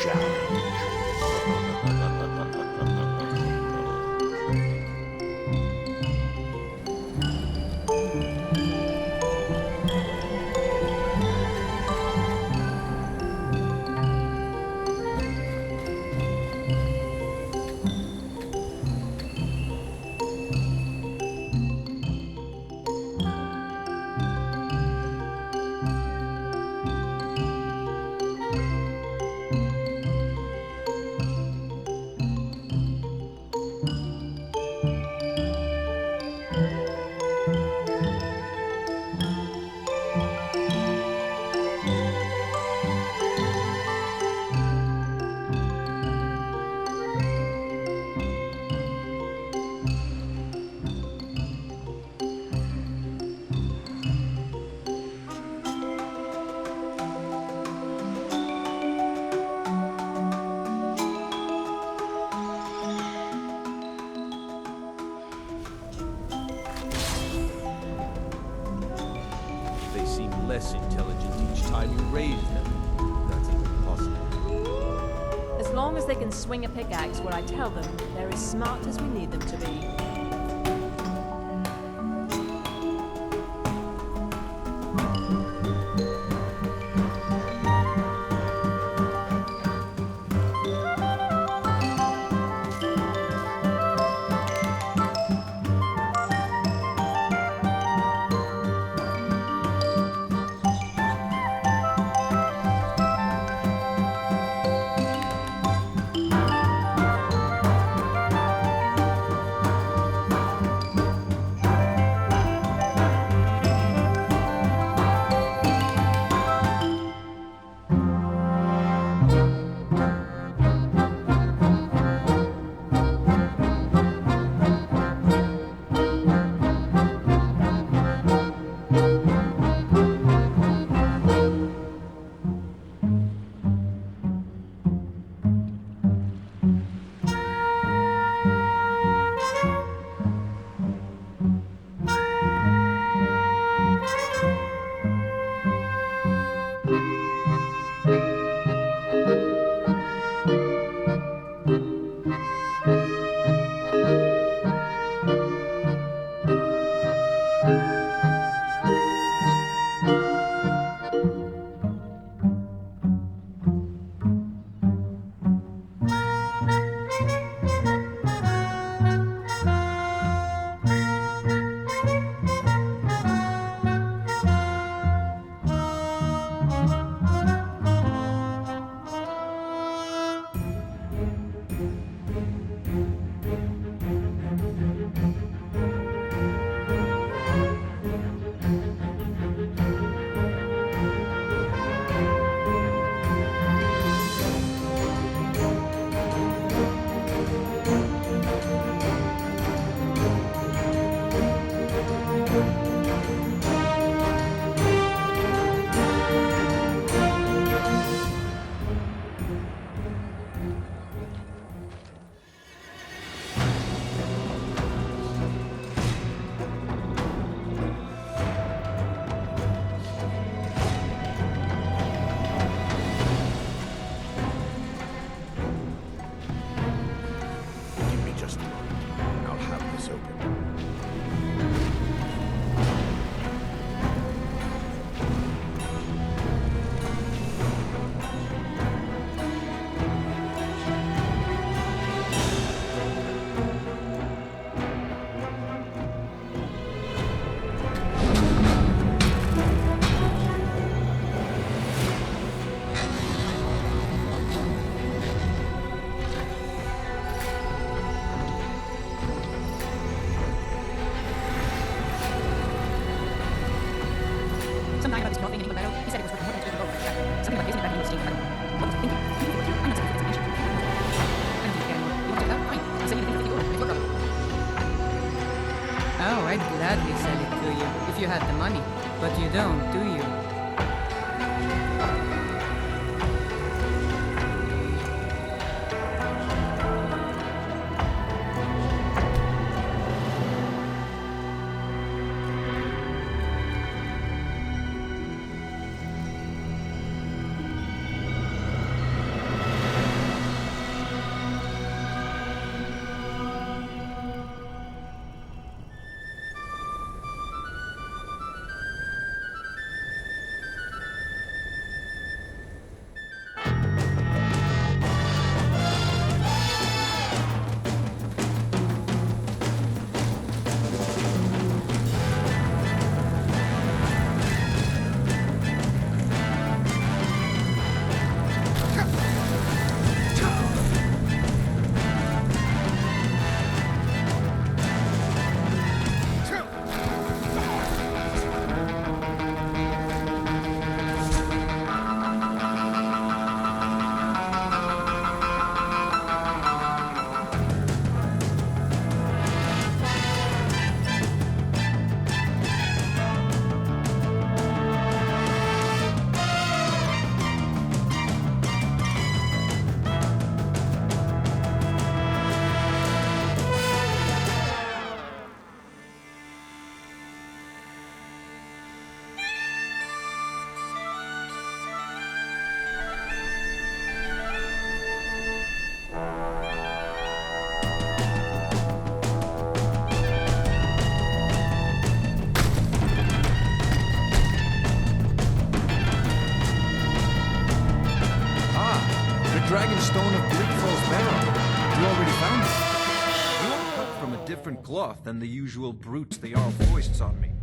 challenge. They seem less intelligent each time you raise them. That's even possible. As long as they can swing a pickaxe where I tell them, they're as smart as we need them to be. Give me just a moment, and I'll have this open. Some guy about this clothing and Inglaterra, he said it was worth more than $2 gold. Something about Disney back when he was stealing credit. What was he thinking? You can do it too. I'm not saying it's information. I don't think you care anymore. You want to check it out? Fine. I'll send you the thing for $50. It's worth it. Oh, I'd gladly sell it to you if you had the money. But you don't, do you? stone of Bleakfall's Barrow. You already found it. You are cut from a different cloth than the usual brutes the Jarl foists on me.